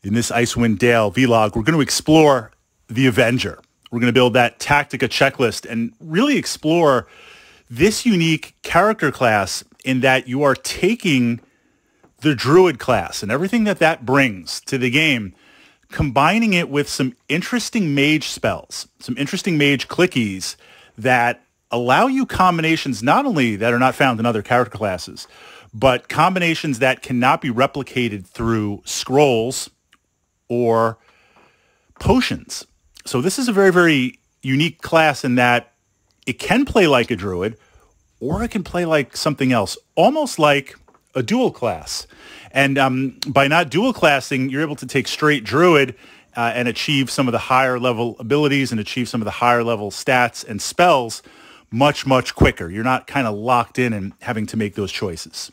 In this Icewind Dale vlog, we're going to explore the Avenger. We're going to build that Tactica checklist and really explore this unique character class in that you are taking the Druid class and everything that that brings to the game, combining it with some interesting mage spells, some interesting mage clickies that allow you combinations not only that are not found in other character classes, but combinations that cannot be replicated through scrolls or potions. So this is a very, very unique class in that it can play like a druid or it can play like something else, almost like a dual class. And by not dual classing, you're able to take straight druid and achieve some of the higher level abilities and achieve some of the higher level stats and spells much, much quicker. You're not kind of locked in and having to make those choices.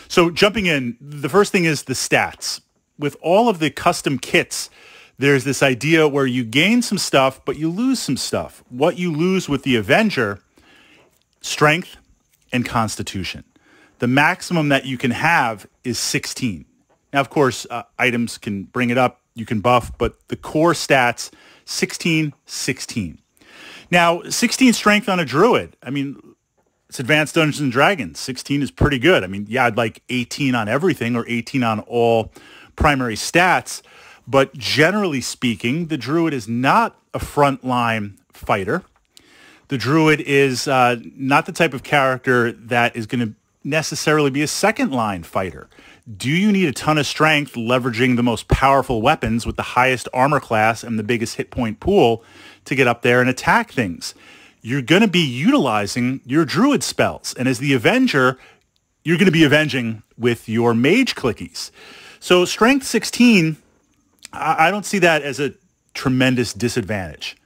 So jumping in, the first thing is the stats. With all of the custom kits, there's this idea where you gain some stuff, but you lose some stuff. What you lose with the Avenger, strength and constitution. The maximum that you can have is 16. Now, of course, items can bring it up, you can buff, but the core stats, 16, 16. Now, 16 strength on a druid. I mean, it's Advanced Dungeons and Dragons. 16 is pretty good. I mean, yeah, I'd like 18 on everything or 18 on all primary stats, but generally speaking, the druid is not a frontline fighter. The druid is not the type of character that is going to necessarily be a second line fighter. Do you need a ton of strength leveraging the most powerful weapons with the highest armor class and the biggest hit point pool to get up there and attack things? You're going to be utilizing your druid spells. And as the Avenger, you're going to be avenging with your mage clickies. So strength 16, I don't see that as a tremendous disadvantage.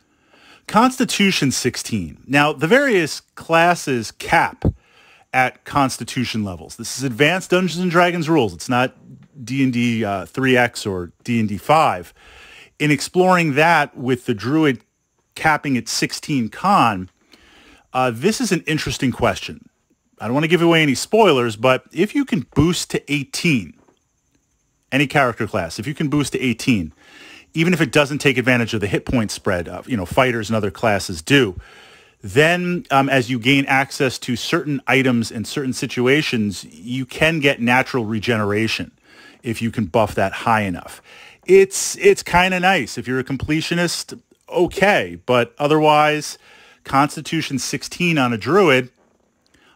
Constitution 16. Now, the various classes cap at Constitution levels. This is Advanced Dungeons and Dragons rules. It's not D&D 3X or D&D 5. In exploring that with the Druid capping at 16 con, this is an interesting question. I don't want to give away any spoilers, but if you can boost to 18, any character class, if you can boost to 18, even if it doesn't take advantage of the hit point spread, fighters and other classes do, then as you gain access to certain items in certain situations, you can get natural regeneration if you can buff that high enough. It's kind of nice. If you're a completionist, okay, but otherwise, Constitution 16 on a druid,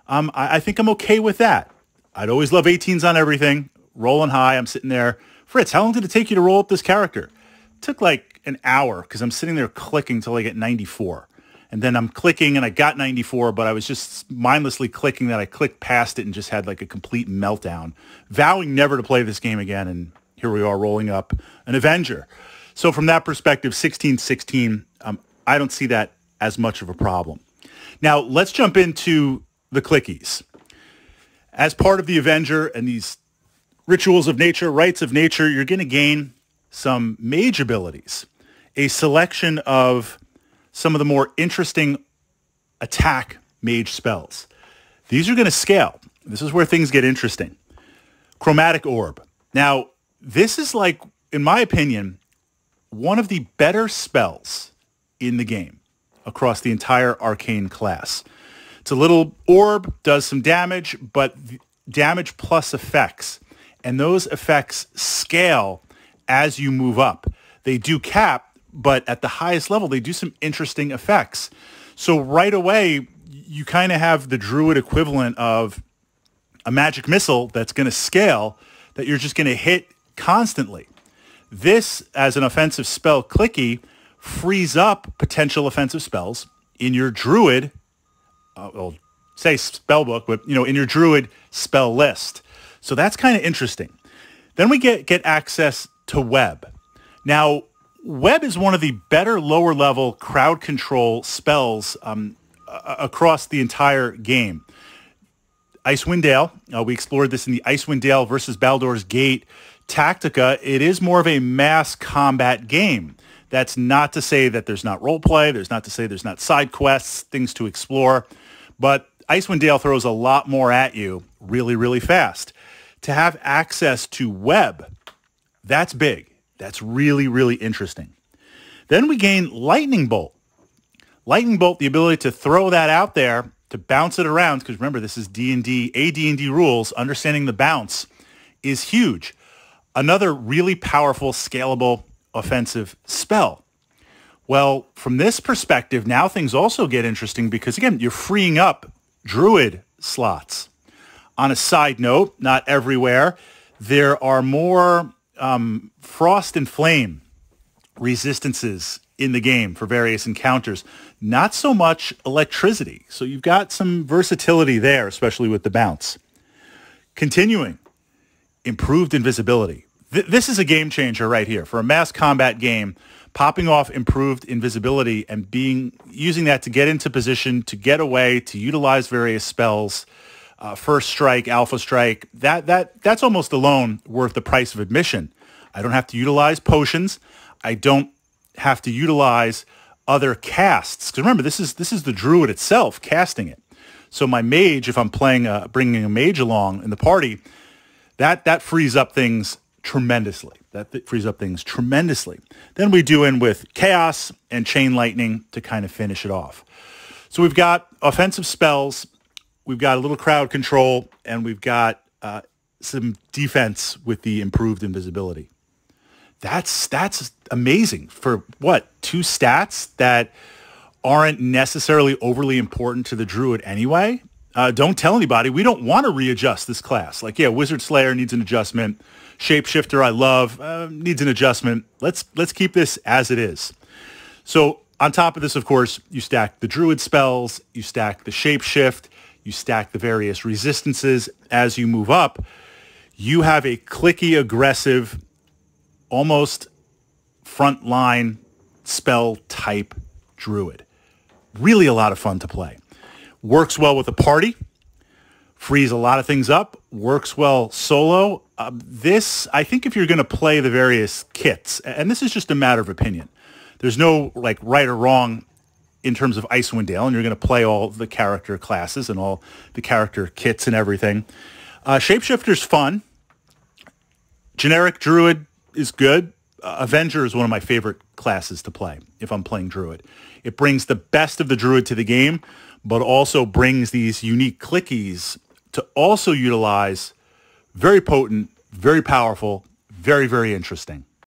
I think I'm okay with that. I'd always love 18s on everything. Rolling high, I'm sitting there. Fritz, how long did it take you to roll up this character? It took like an hour because I'm sitting there clicking till I get 94. And then I'm clicking and I got 94, but I was just mindlessly clicking that I clicked past it and just had like a complete meltdown, vowing never to play this game again. And here we are rolling up an Avenger. So from that perspective, 16-16, I don't see that as much of a problem. Now, let's jump into the clickies. As part of the Avenger and these rituals of nature, rites of nature, you're going to gain some mage abilities, a selection of some of the more interesting attack mage spells. These are going to scale. This is where things get interesting. Chromatic Orb. Now, this is like, in my opinion, one of the better spells in the game across the entire arcane class. It's a little orb, does some damage, but damage plus effects. And those effects scale as you move up. They do cap, but at the highest level, they do some interesting effects. So right away, you kind of have the druid equivalent of a magic missile that's going to scale, that you're just going to hit constantly. This, as an offensive spell clicky, frees up potential offensive spells in your druid, say spell book, but in your druid spell list. So that's kind of interesting. Then we get access to web. Now, web is one of the better lower level crowd control spells across the entire game. Icewind Dale, we explored this in the Icewind Dale versus Baldur's Gate Tactica. It is more of a mass combat game. That's not to say that there's not role play. There's not to say there's not side quests, things to explore. But Icewind Dale throws a lot more at you really, really fast. To have access to web, that's big. That's really, really interesting. Then we gain Lightning Bolt. Lightning Bolt, the ability to throw that out there, to bounce it around, because remember, this is D&D, AD&D rules. Understanding the bounce is huge. Another really powerful, scalable, offensive spell. Well, from this perspective, now things also get interesting because, again, you're freeing up Druid slots. On a side note, not everywhere, there are more Frost and Flame resistances in the game for various encounters. Not so much electricity. So you've got some versatility there, especially with the bounce. Continuing, improved invisibility. This is a game changer right here. For a mass combat game, popping off improved invisibility and using that to get into position, to get away, to utilize various spells, first strike, alpha strike, that's almost alone worth the price of admission. I don't have to utilize potions. I don't have to utilize other casts. Because remember, this is the druid itself casting it. So my mage, if I'm bringing a mage along in the party, that frees up things tremendously. That frees up things tremendously. Then we do in with Chaos and Chain Lightning to kind of finish it off. So we've got offensive spells, we've got a little crowd control, and we've got some defense with the improved invisibility. That's amazing for what? 2 stats that aren't necessarily overly important to the druid anyway. Don't tell anybody. We don't want to readjust this class. Like, yeah, Wizard Slayer needs an adjustment. Shapeshifter, I love, needs an adjustment. Let's keep this as it is. So on top of this, of course, you stack the druid spells, you stack the shapeshift, you stack the various resistances as you move up. You have a clicky, aggressive, almost frontline spell type druid. Really a lot of fun to play. Works well with a party. Frees a lot of things up. Works well solo. This, I think if you're going to play the various kits, and this is just a matter of opinion. There's no like right or wrong in terms of Icewind Dale, and you're going to play all the character classes and all the character kits and everything. Shapeshifter's fun. Generic Druid is good. Avenger is one of my favorite classes to play if I'm playing Druid. It brings the best of the Druid to the game, but also brings these unique clickies to also utilize. Very potent, very powerful, very, very interesting.